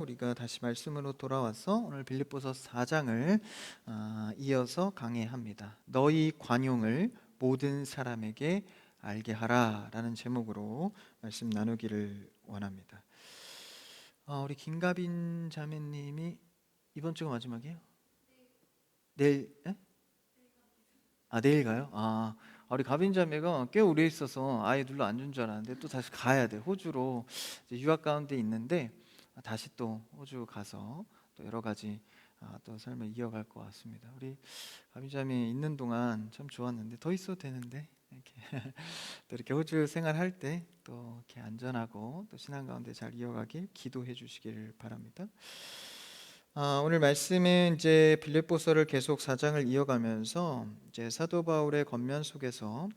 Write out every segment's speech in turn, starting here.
우리가 다시 말씀으로 돌아와서 오늘 빌립보서 4장을 이어서 강해합니다. 너희 관용을 모든 사람에게 알게 하라 라는 제목으로 말씀 나누기를 원합니다. 우리 김가빈 자매님이 이번 주가 마지막이에요? 내일? 에? 내일 가요? 우리 가빈 자매가 꽤 오래 있어서 아예 눌러 앉은 줄 알았는데 또 다시 가야 돼. 호주로 이제 유학 가운데 있는데 다시 또 호주 가서 또 여러 가지 또 삶을 이어갈 것 같습니다. 우리 가빈자매 있는 동안 참 좋았는데 더 있어도 되는데 이렇게 또 이렇게 호주 생활할 때 또 이렇게 안전하고 또 신앙 가운데 잘 이어가길 기도해 주시기를 바랍니다. 오늘 말씀은 이제 빌립보서를 계속 4장을 이어가면서 이제 사도 바울의 겉면 속에서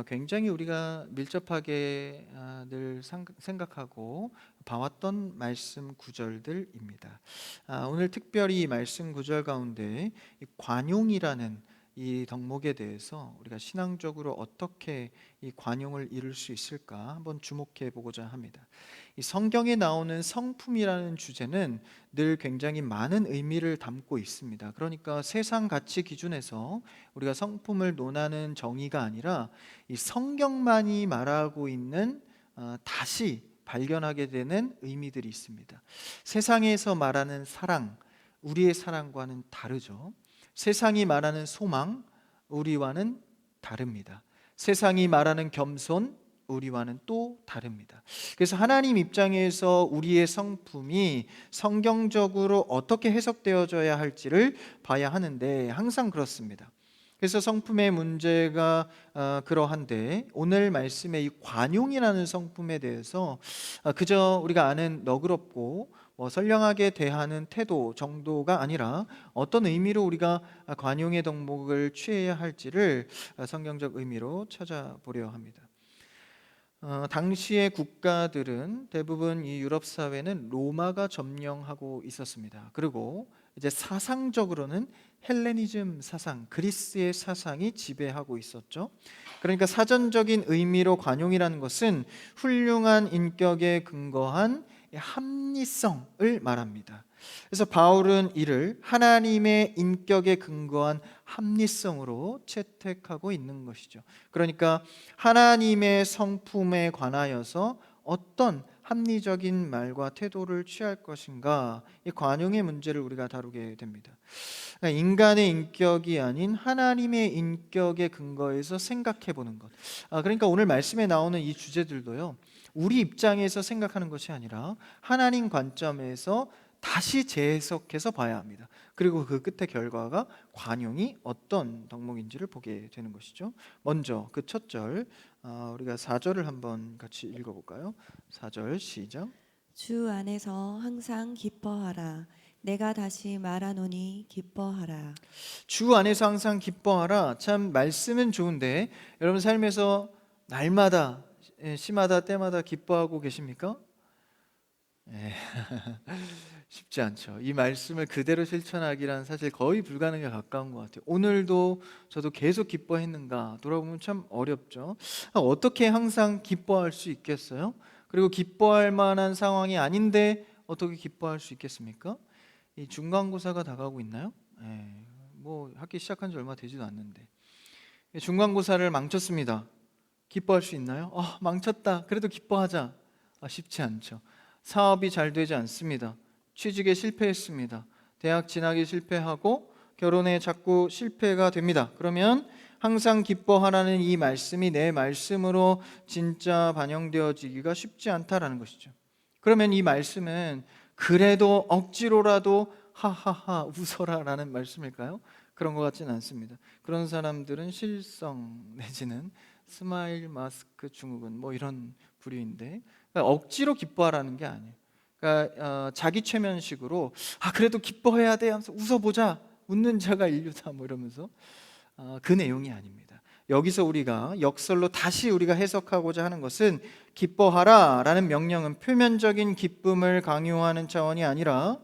굉장히 우리가 밀접하게 늘 생각하고 봐왔던 말씀 구절들입니다. 오늘 특별히 이 말씀 구절 가운데 이 관용이라는 이 덕목에 대해서 우리가 신앙적으로 어떻게 이 관용을 이룰 수 있을까 한번 주목해 보고자 합니다. 이 성경에 나오는 성품이라는 주제는 늘 굉장히 많은 의미를 담고 있습니다. 그러니까 세상 가치 기준에서 우리가 성품을 논하는 정의가 아니라 이 성경만이 말하고 있는 다시 발견하게 되는 의미들이 있습니다. 세상에서 말하는 사랑, 우리의 사랑과는 다르죠. 세상이 말하는 소망, 우리와는 다릅니다. 세상이 말하는 겸손, 우리와는 또 다릅니다. 그래서 하나님 입장에서 우리의 성품이 성경적으로 어떻게 해석되어져야 할지를 봐야 하는데 항상 그렇습니다. 그래서 성품의 문제가 그러한데 오늘 말씀의 이 관용이라는 성품에 대해서 그저 우리가 아는 너그럽고 선량하게 대하는 태도 정도가 아니라 어떤 의미로 우리가 관용의 덕목을 취해야 할지를 성경적 의미로 찾아보려 합니다. 당시의 국가들은 대부분 이 유럽 사회는 로마가 점령하고 있었습니다. 그리고 이제 사상적으로는 헬레니즘 사상, 그리스의 사상이 지배하고 있었죠. 그러니까 사전적인 의미로 관용이라는 것은 훌륭한 인격에 근거한 합리성을 말합니다. 그래서 바울은 이를 하나님의 인격에 근거한 합리성으로 채택하고 있는 것이죠. 그러니까 하나님의 성품에 관하여서 어떤 합리적인 말과 태도를 취할 것인가, 이 관용의 문제를 우리가 다루게 됩니다. 인간의 인격이 아닌 하나님의 인격에 근거해서 생각해 보는 것. 그러니까 오늘 말씀에 나오는 이 주제들도요, 우리 입장에서 생각하는 것이 아니라 하나님 관점에서 다시 재해석해서 봐야 합니다. 그리고 그 끝의 결과가 관용이 어떤 덕목인지를 보게 되는 것이죠. 먼저 그 첫 절, 우리가 4절을 한번 같이 읽어볼까요? 4절 시작. 주 안에서 항상 기뻐하라. 내가 다시 말하노니 기뻐하라. 주 안에서 항상 기뻐하라. 참 말씀은 좋은데 여러분 삶에서 날마다 시마다 때마다 기뻐하고 계십니까? 쉽지 않죠. 이 말씀을 그대로 실천하기란 사실 거의 불가능에 가까운 것 같아요. 오늘도 저도 계속 기뻐했는가 돌아보면 참 어렵죠. 어떻게 항상 기뻐할 수 있겠어요? 그리고 기뻐할 만한 상황이 아닌데 어떻게 기뻐할 수 있겠습니까? 이 중간고사가 다가오고 있나요? 뭐 학기 시작한 지 얼마 되지도 않는데 중간고사를 망쳤습니다. 기뻐할 수 있나요? 망쳤다. 그래도 기뻐하자. 쉽지 않죠. 사업이 잘 되지 않습니다. 취직에 실패했습니다. 대학 진학에 실패하고 결혼에 자꾸 실패가 됩니다. 그러면 항상 기뻐하라는 이 말씀이 내 말씀으로 진짜 반영되어지기가 쉽지 않다라는 것이죠. 그러면 이 말씀은 그래도 억지로라도 하하하 웃어라라는 말씀일까요? 그런 것 같지는 않습니다. 그런 사람들은 실성 내지는 스마일 마스크 증후군 뭐 이런 부류인데, 그러니까 억지로 기뻐하라는 게 아니에요. 그러니까 자기 최면식으로 그래도 기뻐해야 돼 하면서 웃어보자, 웃는 자가 인류다 뭐 이러면서 그 내용이 아닙니다. 여기서 우리가 역설로 다시 우리가 해석하고자 하는 것은 기뻐하라 라는 명령은 표면적인 기쁨을 강요하는 차원이 아니라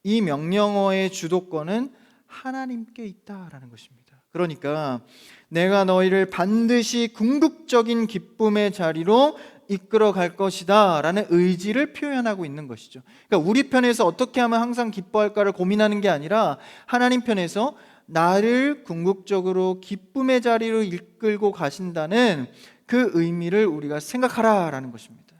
이 명령어의 주도권은 하나님께 있다라는 것입니다. 그러니까 내가 너희를 반드시 궁극적인 기쁨의 자리로 이끌어 갈 것이다 라는 의지를 표현하고 있는 것이죠. 그러니까 우리 편에서 어떻게 하면 항상 기뻐할까를 고민하는 게 아니라 하나님 편에서 나를 궁극적으로 기쁨의 자리로 이끌고 가신다는 그 의미를 우리가 생각하라 라는 것입니다.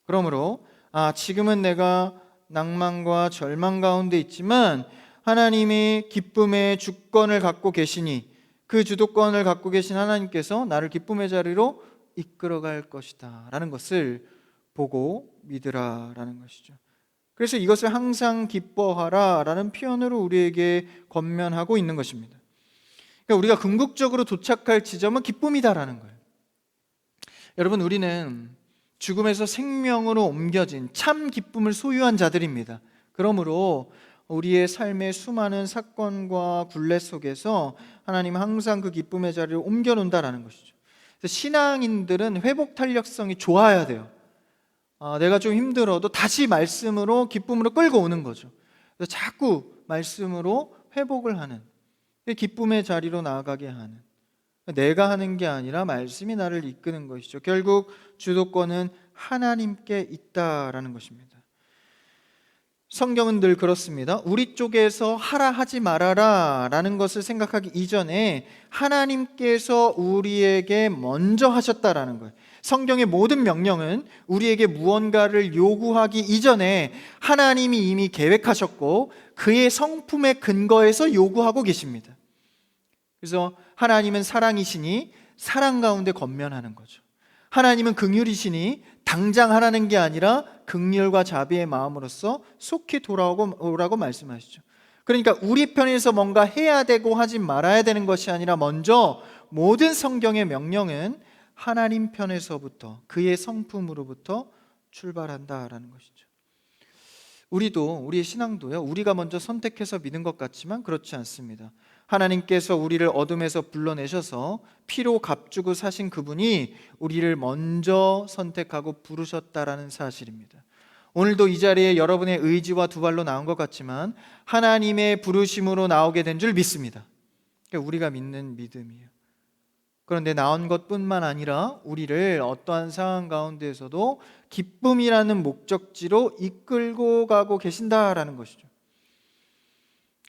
그러므로 지금은 내가 낭만과 절망 가운데 있지만 하나님이 기쁨의 주권을 갖고 계시니 그 주도권을 갖고 계신 하나님께서 나를 기쁨의 자리로 이끌어갈 것이다 라는 것을 보고 믿으라 라는 것이죠. 그래서 이것을 항상 기뻐하라 라는 표현으로 우리에게 권면하고 있는 것입니다. 그러니까 우리가 궁극적으로 도착할 지점은 기쁨이다라는 거예요. 여러분, 우리는 죽음에서 생명으로 옮겨진 참 기쁨을 소유한 자들입니다. 그러므로 우리의 삶의 수많은 사건과 굴레 속에서 하나님은 항상 그 기쁨의 자리를 옮겨놓는다라는 것이죠. 그래서 신앙인들은 회복 탄력성이 좋아야 돼요. 내가 좀 힘들어도 다시 말씀으로 기쁨으로 끌고 오는 거죠. 그래서 자꾸 말씀으로 회복을 하는, 기쁨의 자리로 나아가게 하는, 내가 하는 게 아니라 말씀이 나를 이끄는 것이죠. 결국 주도권은 하나님께 있다라는 것입니다. 성경은 늘 그렇습니다. 우리 쪽에서 하라 하지 말아라 라는 것을 생각하기 이전에 하나님께서 우리에게 먼저 하셨다라는 거예요. 성경의 모든 명령은 우리에게 무언가를 요구하기 이전에 하나님이 이미 계획하셨고 그의 성품에 근거해서 요구하고 계십니다. 그래서 하나님은 사랑이시니 사랑 가운데 권면하는 거죠. 하나님은 긍휼이시니 당장 하라는 게 아니라 긍휼과 자비의 마음으로써 속히 돌아오라고 말씀하시죠. 그러니까 우리 편에서 뭔가 해야 되고 하지 말아야 되는 것이 아니라 먼저 모든 성경의 명령은 하나님 편에서부터 그의 성품으로부터 출발한다라는 것이죠. 우리의 신앙도요, 우리가 먼저 선택해서 믿는 것 같지만 그렇지 않습니다. 하나님께서 우리를 어둠에서 불러내셔서 피로 값주고 사신 그분이 우리를 먼저 선택하고 부르셨다라는 사실입니다. 오늘도 이 자리에 여러분의 의지와 두 발로 나온 것 같지만 하나님의 부르심으로 나오게 된 줄 믿습니다. 그러니까 우리가 믿는 믿음이에요. 그런데 나온 것뿐만 아니라 우리를 어떠한 상황 가운데에서도 기쁨이라는 목적지로 이끌고 가고 계신다라는 것이죠.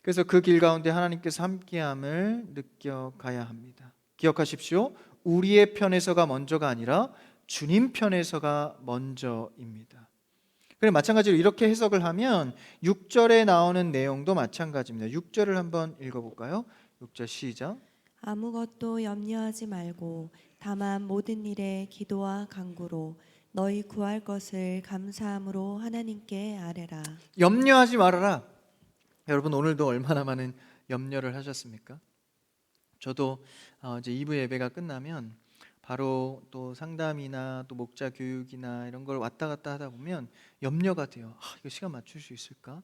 그래서 그 길 가운데 하나님께서 함께함을 느껴가야 합니다. 기억하십시오. 우리의 편에서가 먼저가 아니라 주님 편에서가 먼저입니다. 그래, 마찬가지로 이렇게 해석을 하면 6절에 나오는 내용도 마찬가지입니다. 6절을 한번 읽어볼까요? 6절 시작. 아무것도 염려하지 말고 다만 모든 일에 기도와 간구로 너희 구할 것을 감사함으로 하나님께 아뢰라. 염려하지 말아라. 여러분, 오늘도 얼마나 많은 염려를 하셨습니까? 저도 이제 2부 예배가 끝나면 바로 또 상담이나 또 목자 교육이나 이런 걸 왔다 갔다 하다 보면 염려가 돼요. 이거 시간 맞출 수 있을까?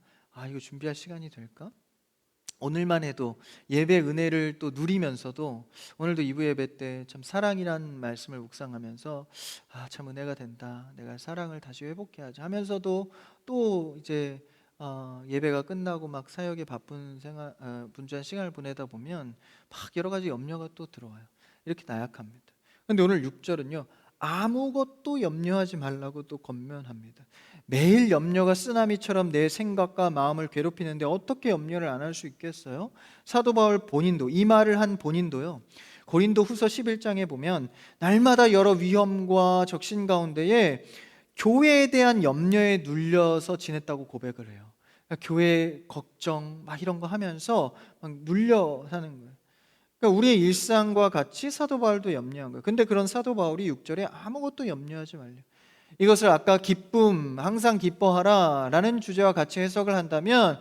이거 준비할 시간이 될까? 오늘만 해도 예배 은혜를 또 누리면서도 오늘도 2부 예배 때 참 사랑이란 말씀을 묵상하면서 참 은혜가 된다. 내가 사랑을 다시 회복해야지 하면서도 또 이제 예배가 끝나고 막 사역에 바쁜 분주한 시간을 보내다 보면 막 여러 가지 염려가 또 들어와요. 이렇게 나약합니다. 근데 오늘 6절은요, 아무것도 염려하지 말라고 또 권면합니다. 매일 염려가 쓰나미처럼 내 생각과 마음을 괴롭히는데 어떻게 염려를 안 할 수 있겠어요? 사도 바울 본인도, 이 말을 한 본인도요, 고린도 후서 11장에 보면 날마다 여러 위험과 적신 가운데에 교회에 대한 염려에 눌려서 지냈다고 고백을 해요. 그러니까 교회 걱정 막 이런 거 하면서 막 눌려 사는 거예요. 그러니까 우리의 일상과 같이 사도 바울도 염려한 거예요. 근데 그런 사도 바울이 6절에 아무것도 염려하지 말려. 이것을 아까 기쁨, 항상 기뻐하라 라는 주제와 같이 해석을 한다면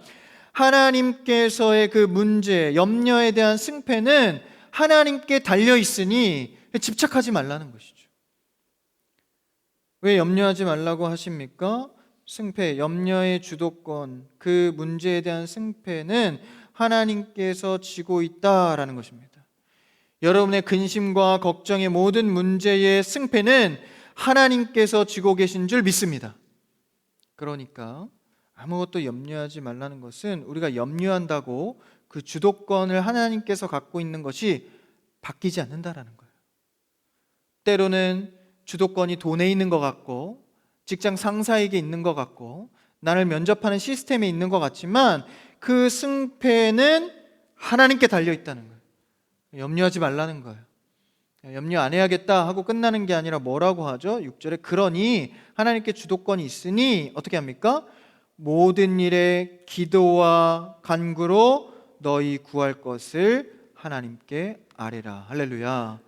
하나님께서의 그 문제, 염려에 대한 승패는 하나님께 달려 있으니 집착하지 말라는 것이죠. 왜 염려하지 말라고 하십니까? 승패, 염려의 주도권, 그 문제에 대한 승패는 하나님께서 지고 있다라는 것입니다. 여러분의 근심과 걱정의 모든 문제의 승패는 하나님께서 지고 계신 줄 믿습니다. 그러니까 아무것도 염려하지 말라는 것은 우리가 염려한다고 그 주도권을 하나님께서 갖고 있는 것이 바뀌지 않는다라는 거예요. 때로는 주도권이 돈에 있는 것 같고 직장 상사에게 있는 것 같고 나를 면접하는 시스템에 있는 것 같지만 그 승패는 하나님께 달려 있다는 거예요. 염려하지 말라는 거예요. 염려 안 해야겠다 하고 끝나는 게 아니라 뭐라고 하죠? 6절에 그러니 하나님께 주도권이 있으니 어떻게 합니까? 모든 일에 기도와 간구로 너희 구할 것을 하나님께 아뢰라. 할렐루야.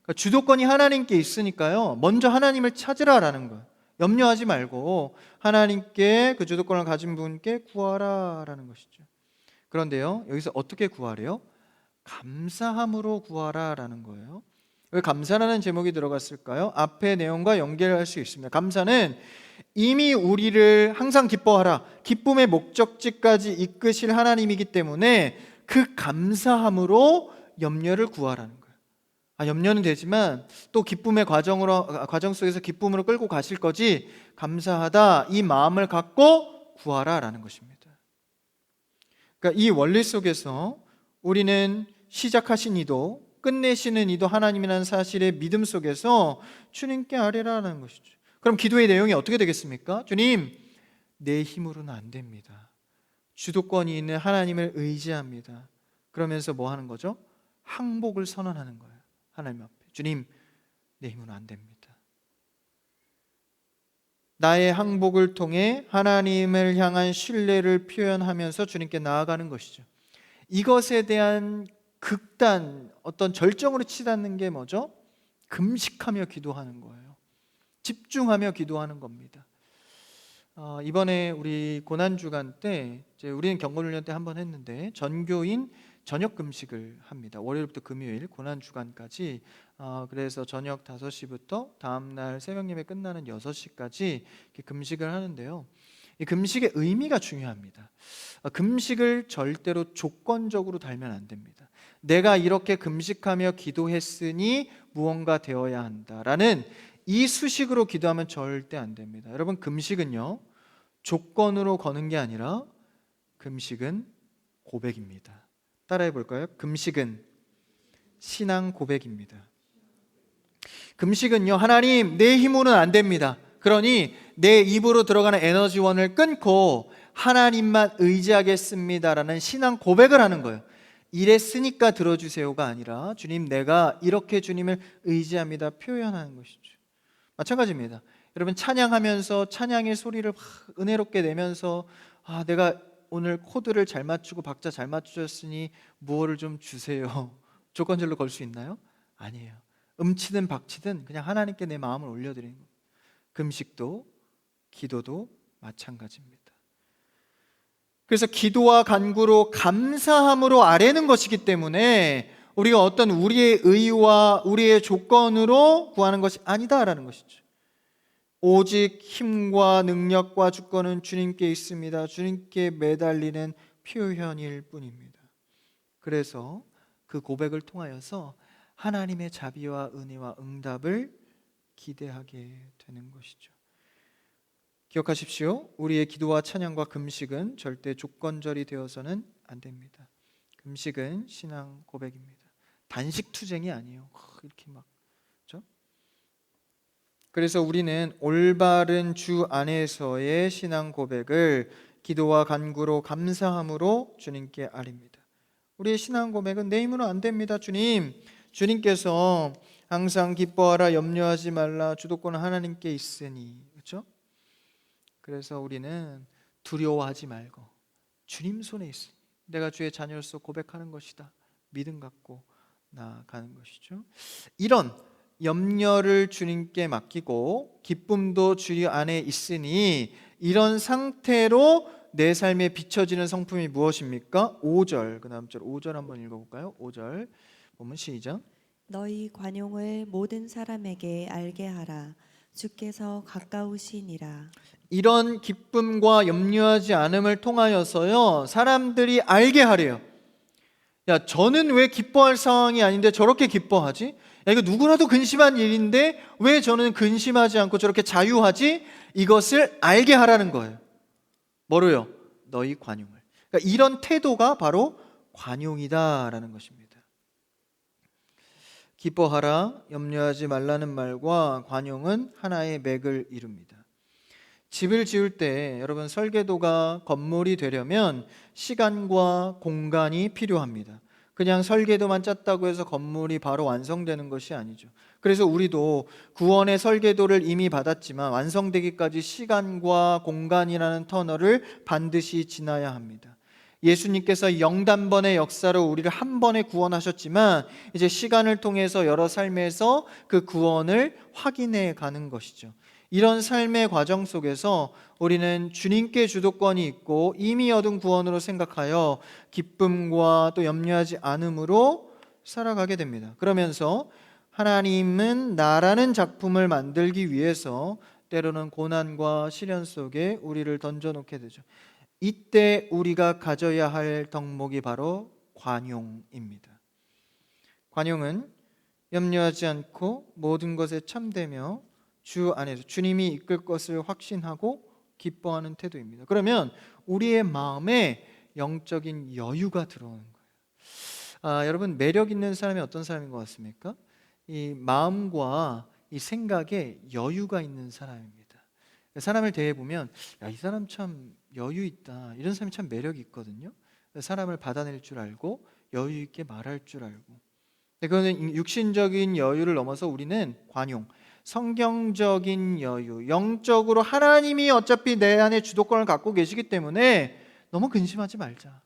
그러니까 주도권이 하나님께 있으니까요, 먼저 하나님을 찾으라라는 거예요. 염려하지 말고 하나님께 그 주도권을 가진 분께 구하라라는 것이죠. 그런데요, 여기서 어떻게 구하래요? 감사함으로 구하라라는 거예요. 왜 감사라는 제목이 들어갔을까요? 앞의 내용과 연결할 수 있습니다. 감사는 이미 우리를 항상 기뻐하라, 기쁨의 목적지까지 이끄실 하나님이기 때문에 그 감사함으로 염려를 구하라는 거예요. 염려는 되지만 또 기쁨의 과정 속에서 기쁨으로 끌고 가실 거지, 감사하다 이 마음을 갖고 구하라라는 것입니다. 그러니까 이 원리 속에서 우리는 시작하신 이도 끝내시는 이도 하나님이라는 사실의 믿음 속에서 주님께 아뢰라는 것이죠. 그럼 기도의 내용이 어떻게 되겠습니까? 주님, 내 힘으로는 안 됩니다. 주도권이 있는 하나님을 의지합니다. 그러면서 뭐 하는 거죠? 항복을 선언하는 거예요. 하나님 앞에. 주님, 내 힘으로는 안 됩니다. 나의 항복을 통해 하나님을 향한 신뢰를 표현하면서 주님께 나아가는 것이죠. 이것에 대한 극단, 어떤 절정으로 치닫는 게 뭐죠? 금식하며 기도하는 거예요. 집중하며 기도하는 겁니다. 이번에 우리 고난주간 때 우리는 경건훈련 때 한번 했는데 전교인 저녁 금식을 합니다. 월요일부터 금요일 고난주간까지. 그래서 저녁 5시부터 다음날 새벽예배 끝나는 6시까지 금식을 하는데요, 이 금식의 의미가 중요합니다. 금식을 절대로 조건적으로 달면 안 됩니다. 내가 이렇게 금식하며 기도했으니 무언가 되어야 한다라는 이 수식으로 기도하면 절대 안 됩니다. 여러분, 금식은요, 조건으로 거는 게 아니라 금식은 고백입니다. 따라해 볼까요? 금식은 신앙 고백입니다. 금식은요, 하나님, 내 힘으로는 안 됩니다. 그러니 내 입으로 들어가는 에너지원을 끊고 하나님만 의지하겠습니다라는 신앙 고백을 하는 거예요. 이랬으니까 들어주세요가 아니라 주님, 내가 이렇게 주님을 의지합니다 표현하는 것이죠. 마찬가지입니다. 여러분, 찬양하면서 찬양의 소리를 은혜롭게 내면서 내가 오늘 코드를 잘 맞추고 박자 잘 맞추셨으니 무엇을 좀 주세요, 조건절로 걸 수 있나요? 아니에요. 음치든 박치든 그냥 하나님께 내 마음을 올려드리는 거예요. 금식도 기도도 마찬가지입니다. 그래서 기도와 간구로 감사함으로 아뢰는 것이기 때문에 우리가 어떤 우리의 의와 우리의 조건으로 구하는 것이 아니다라는 것이죠. 오직 힘과 능력과 주권은 주님께 있습니다. 주님께 매달리는 표현일 뿐입니다. 그래서 그 고백을 통하여서 하나님의 자비와 은혜와 응답을 기대하게 되는 것이죠. 기억하십시오. 우리의 기도와 찬양과 금식은 절대 조건절이 되어서는 안 됩니다. 금식은 신앙 고백입니다. 단식 투쟁이 아니에요. 이렇게 막, 그렇죠? 그래서 우리는 올바른 주 안에서의 신앙 고백을 기도와 간구로 감사함으로 주님께 아뢰입니다. 우리의 신앙 고백은 내 힘으로 안 됩니다. 주님께서 항상 기뻐하라, 염려하지 말라, 주도권은 하나님께 있으니, 그렇죠? 그래서 우리는 두려워하지 말고 주님 손에 있으니 내가 주의 자녀로서 고백하는 것이다, 믿음 갖고 나아가는 것이죠. 이런 염려를 주님께 맡기고 기쁨도 주 안에 있으니 이런 상태로 내 삶에 비춰지는 성품이 무엇입니까? 5절, 그 다음 절 5절 한번 읽어볼까요? 5절 보면 시작. 너희 관용을 모든 사람에게 알게 하라. 주께서 가까우시니라. 이런 기쁨과 염려하지 않음을 통하여서요, 사람들이 알게 하래요. 야, 저는 왜 기뻐할 상황이 아닌데 저렇게 기뻐하지? 야, 이거 누구나도 근심한 일인데 왜 저는 근심하지 않고 저렇게 자유하지? 이것을 알게 하라는 거예요. 뭐로요? 너희 관용을. 그러니까 이런 태도가 바로 관용이다라는 것입니다. 기뻐하라, 염려하지 말라는 말과 관용은 하나의 맥을 이룹니다. 집을 지을 때 여러분, 설계도가 건물이 되려면 시간과 공간이 필요합니다. 그냥 설계도만 짰다고 해서 건물이 바로 완성되는 것이 아니죠. 그래서 우리도 구원의 설계도를 이미 받았지만 완성되기까지 시간과 공간이라는 터널을 반드시 지나야 합니다. 예수님께서 영단번의 역사로 우리를 한 번에 구원하셨지만 이제 시간을 통해서 여러 삶에서 그 구원을 확인해 가는 것이죠. 이런 삶의 과정 속에서 우리는 주님께 주도권이 있고 이미 얻은 구원으로 생각하여 기쁨과 또 염려하지 않음으로 살아가게 됩니다. 그러면서 하나님은 나라는 작품을 만들기 위해서 때로는 고난과 시련 속에 우리를 던져놓게 되죠. 이때 우리가 가져야 할 덕목이 바로 관용입니다. 관용은 염려하지 않고 모든 것에 참되며 주 안에서 주님이 이끌 것을 확신하고 기뻐하는 태도입니다. 그러면 우리의 마음에 영적인 여유가 들어오는 거예요. 여러분, 매력 있는 사람이 어떤 사람인 것 같습니까? 이 마음과 이 생각에 여유가 있는 사람입니다. 사람을 대해보면 이 사람 참 여유 있다, 이런 사람이 참 매력이 있거든요. 사람을 받아낼 줄 알고 여유 있게 말할 줄 알고. 그거는 육신적인 여유를 넘어서 우리는 관용, 성경적인 여유, 영적으로 하나님이 어차피 내 안에 주도권을 갖고 계시기 때문에 너무 근심하지 말자.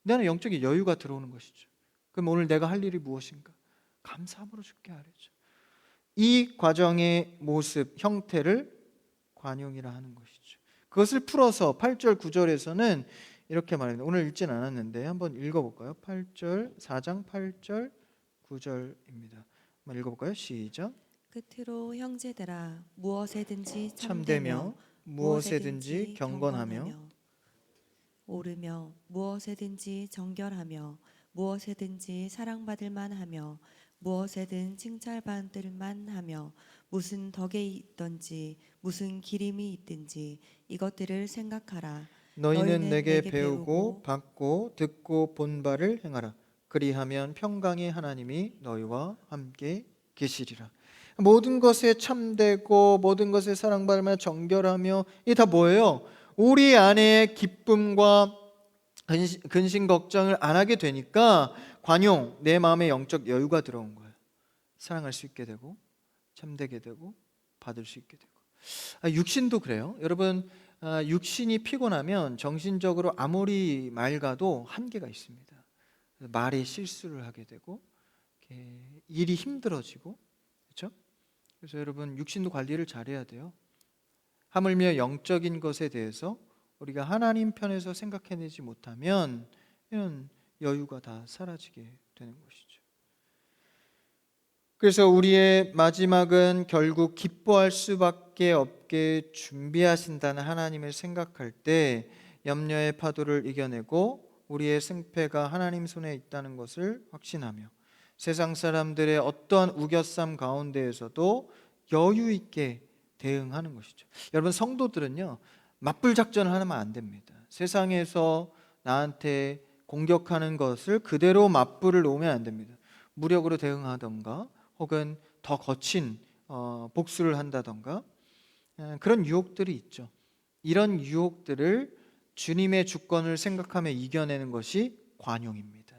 내 안에 영적인 여유가 들어오는 것이죠. 그럼 오늘 내가 할 일이 무엇인가? 감사함으로 주께 아뢰죠. 이 과정의 모습, 형태를 관용이라 하는 것이죠. 그것을 풀어서 8절 9절에서는 이렇게 말합니다. 오늘 읽진 않았는데 한번 읽어볼까요? 4장 8절 9절입니다. 한번 읽어볼까요? 시작. 끝으로 형제들아, 무엇에든지 참되며 무엇에든지 경건하며 오르며 무엇에든지 정결하며 무엇에든지 사랑받을 만하며 무엇에든 칭찬받을 만하며 무슨 덕에 있든지 무슨 기림이 있든지 이것들을 생각하라. 너희는 내게 배우고 받고 듣고 본 바를 행하라. 그리하면 평강의 하나님이 너희와 함께 계시리라. 모든 것에 참되고 모든 것에 사랑받을 만한 정결하며, 이게 다 뭐예요? 우리 안에 기쁨과 근심 걱정을 안 하게 되니까 관용, 내 마음에 영적 여유가 들어온 거예요. 사랑할 수 있게 되고 참되게 되고 받을 수 있게 되고. 육신도 그래요. 여러분, 육신이 피곤하면 정신적으로 아무리 맑아도 한계가 있습니다. 말에 실수를 하게 되고 일이 힘들어지고, 그렇죠? 그래서 여러분, 육신도 관리를 잘해야 돼요. 하물며 영적인 것에 대해서 우리가 하나님 편에서 생각해내지 못하면 이런 여유가 다 사라지게 되는 것이죠. 그래서 우리의 마지막은 결국 기뻐할 수밖에 없게 준비하신다는 하나님을 생각할 때 염려의 파도를 이겨내고 우리의 승패가 하나님 손에 있다는 것을 확신하며 세상 사람들의 어떠한 우겨쌈 가운데에서도 여유 있게 대응하는 것이죠. 여러분, 성도들은요, 맞불 작전을 하면 안 됩니다. 세상에서 나한테 공격하는 것을 그대로 맞불을 놓으면 안 됩니다. 무력으로 대응하던가 혹은 더 거친 복수를 한다던가 그런 유혹들이 있죠. 이런 유혹들을 주님의 주권을 생각하며 이겨내는 것이 관용입니다.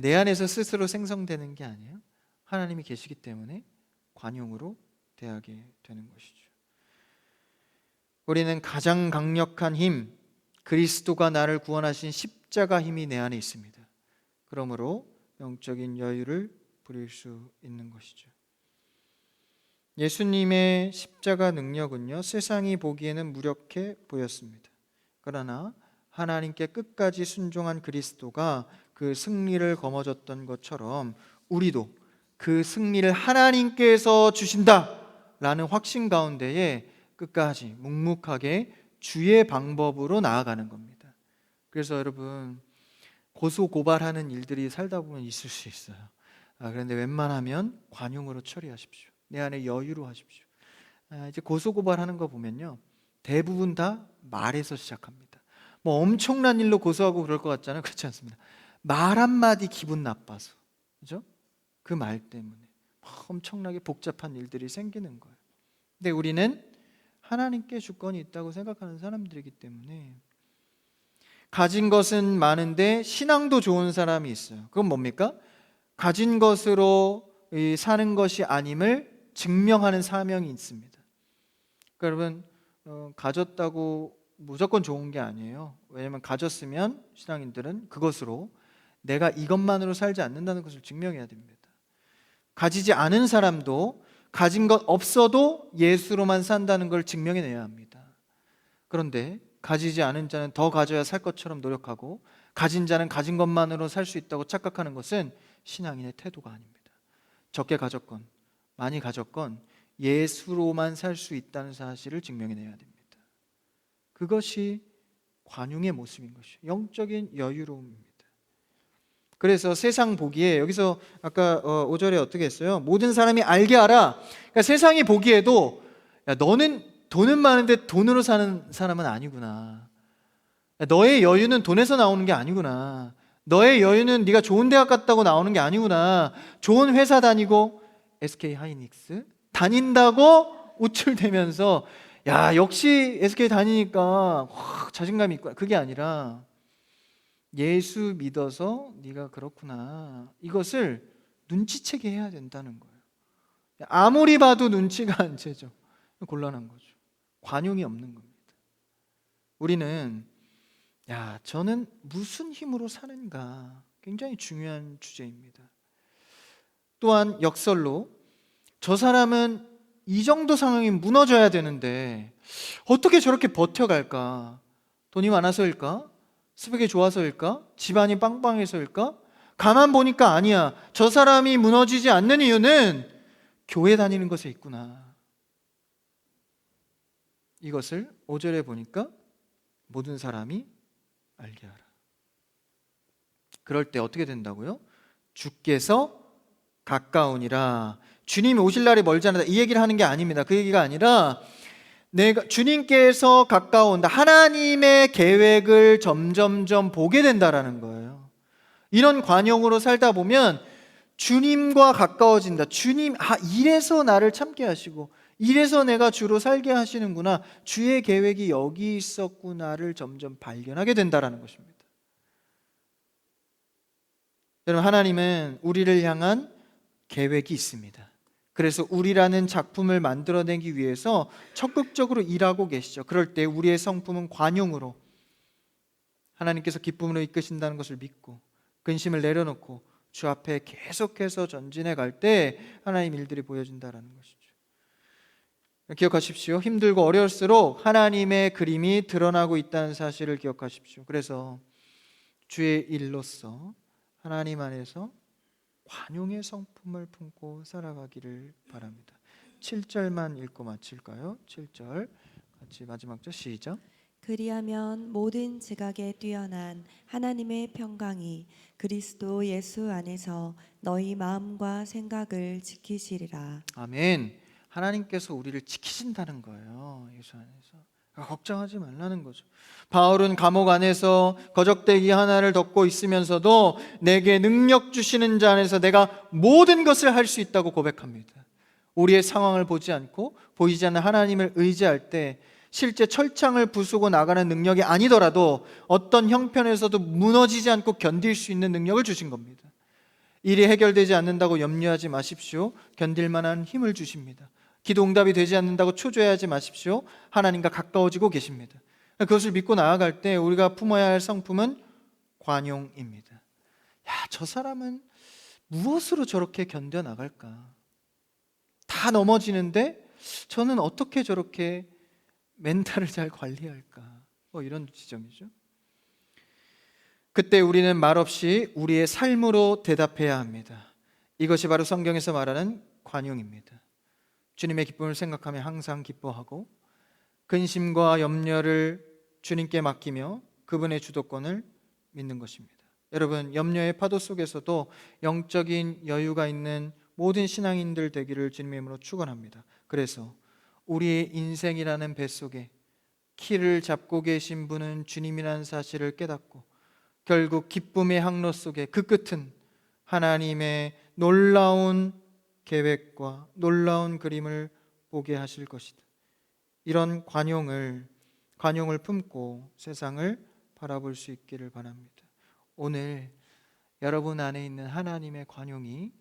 내 안에서 스스로 생성되는 게 아니에요. 하나님이 계시기 때문에 관용으로 대하게 되는 것이죠. 우리는 가장 강력한 힘, 그리스도가 나를 구원하신 십자가 힘이 내 안에 있습니다. 그러므로 영적인 여유를 부릴 수 있는 것이죠. 예수님의 십자가 능력은요, 세상이 보기에는 무력해 보였습니다. 그러나 하나님께 끝까지 순종한 그리스도가 그 승리를 거머쥐었던 것처럼 우리도 그 승리를 하나님께서 주신다라는 확신 가운데에 끝까지 묵묵하게 주의 방법으로 나아가는 겁니다. 그래서 여러분, 고소고발하는 일들이 살다 보면 있을 수 있어요. 그런데 웬만하면 관용으로 처리하십시오. 내 안에 여유로 하십시오. 이제 고소고발하는 거 보면요, 대부분 다 말에서 시작합니다. 뭐 엄청난 일로 고소하고 그럴 것 같잖아요. 그렇지 않습니다. 말 한마디 기분 나빠서, 그죠? 그 말 때문에 엄청나게 복잡한 일들이 생기는 거예요. 근데 우리는 하나님께 주권이 있다고 생각하는 사람들이기 때문에 가진 것은 많은데 신앙도 좋은 사람이 있어요. 그건 뭡니까? 가진 것으로 사는 것이 아님을 증명하는 사명이 있습니다. 그러니까 여러분, 가졌다고 무조건 좋은 게 아니에요. 왜냐하면 가졌으면 신앙인들은 그것으로 내가 이것만으로 살지 않는다는 것을 증명해야 됩니다. 가지지 않은 사람도 가진 것 없어도 예수로만 산다는 걸 증명해내야 합니다. 그런데 가지지 않은 자는 더 가져야 살 것처럼 노력하고 가진 자는 가진 것만으로 살 수 있다고 착각하는 것은 신앙인의 태도가 아닙니다. 적게 가졌건 많이 가졌건 예수로만 살 수 있다는 사실을 증명해내야 됩니다. 그것이 관용의 모습인 것이죠. 영적인 여유로움입니다. 그래서 세상 보기에 여기서 아까 5절에 어떻게 했어요? 모든 사람이 알게 하라. 그러니까 세상이 보기에도 야, 너는 돈은 많은데 돈으로 사는 사람은 아니구나. 야, 너의 여유는 돈에서 나오는 게 아니구나. 너의 여유는 네가 좋은 대학 갔다고 나오는 게 아니구나. 좋은 회사 다니고 SK 하이닉스 다닌다고 우쭐대면서 야, 역시 SK 다니니까 와, 자신감이 있구나. 그게 아니라 예수 믿어서 네가 그렇구나. 이것을 눈치채게 해야 된다는 거예요. 아무리 봐도 눈치가 안 채죠. 곤란한 거죠. 관용이 없는 겁니다. 우리는 저는 무슨 힘으로 사는가 굉장히 중요한 주제입니다. 또한 역설로 저 사람은 이 정도 상황이 무너져야 되는데 어떻게 저렇게 버텨갈까? 돈이 많아서일까? 스펙이 좋아서일까? 집안이 빵빵해서일까? 가만 보니까 아니야. 저 사람이 무너지지 않는 이유는 교회 다니는 것에 있구나. 이것을 5절에 보니까 모든 사람이 알게 하라. 그럴 때 어떻게 된다고요? 주께서 가까우니라. 주님이 오실 날이 멀지 않다. 이 얘기를 하는 게 아닙니다. 그 얘기가 아니라 주님께서 가까운다. 하나님의 계획을 점점점 보게 된다라는 거예요. 이런 관용으로 살다 보면 주님과 가까워진다. 주님, 이래서 나를 참게 하시고 이래서 내가 주로 살게 하시는구나. 주의 계획이 여기 있었구나를 점점 발견하게 된다라는 것입니다. 여러분, 하나님은 우리를 향한 계획이 있습니다. 그래서 우리라는 작품을 만들어내기 위해서 적극적으로 일하고 계시죠. 그럴 때 우리의 성품은 관용으로 하나님께서 기쁨으로 이끄신다는 것을 믿고 근심을 내려놓고 주 앞에 계속해서 전진해 갈 때 하나님 일들이 보여진다는 것이죠. 기억하십시오. 힘들고 어려울수록 하나님의 그림이 드러나고 있다는 사실을 기억하십시오. 그래서 주의 일로서 하나님 안에서 관용의 성품을 품고 살아가기를 바랍니다. 7절만 읽고 마칠까요? 7절 같이 마지막 절 시작. 그리하면 모든 지각에 뛰어난 하나님의 평강이 그리스도 예수 안에서 너희 마음과 생각을 지키시리라. 아멘. 하나님께서 우리를 지키신다는 거예요. 예수 안에서. 걱정하지 말라는 거죠. 바울은 감옥 안에서 거적대기 하나를 덮고 있으면서도 내게 능력 주시는 자 안에서 내가 모든 것을 할 수 있다고 고백합니다. 우리의 상황을 보지 않고 보이지 않는 하나님을 의지할 때 실제 철창을 부수고 나가는 능력이 아니더라도 어떤 형편에서도 무너지지 않고 견딜 수 있는 능력을 주신 겁니다. 일이 해결되지 않는다고 염려하지 마십시오. 견딜 만한 힘을 주십니다. 기도 응답이 되지 않는다고 초조해하지 마십시오. 하나님과 가까워지고 계십니다. 그것을 믿고 나아갈 때 우리가 품어야 할 성품은 관용입니다. 저 사람은 무엇으로 저렇게 견뎌 나갈까? 다 넘어지는데 저는 어떻게 저렇게 멘탈을 잘 관리할까? 이런 지점이죠. 그때 우리는 말없이 우리의 삶으로 대답해야 합니다. 이것이 바로 성경에서 말하는 관용입니다. 주님의 기쁨을 생각하며 항상 기뻐하고 근심과 염려를 주님께 맡기며 그분의 주도권을 믿는 것입니다. 여러분, 염려의 파도 속에서도 영적인 여유가 있는 모든 신앙인들 되기를 주님의 이름으로 축원합니다. 그래서 우리의 인생이라는 뱃속에 키를 잡고 계신 분은 주님이라는 사실을 깨닫고 결국 기쁨의 항로 속에 그 끝은 하나님의 놀라운 계획과 놀라운 그림을 보게 하실 것이다. 이런 관용을 품고 세상을 바라볼 수 있기를 바랍니다. 오늘 여러분 안에 있는 하나님의 관용이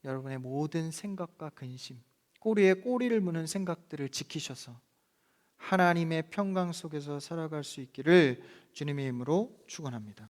여러분의 모든 생각과 근심, 꼬리에 꼬리를 무는 생각들을 지키셔서 하나님의 평강 속에서 살아갈 수 있기를 주님의 이름으로 축원합니다.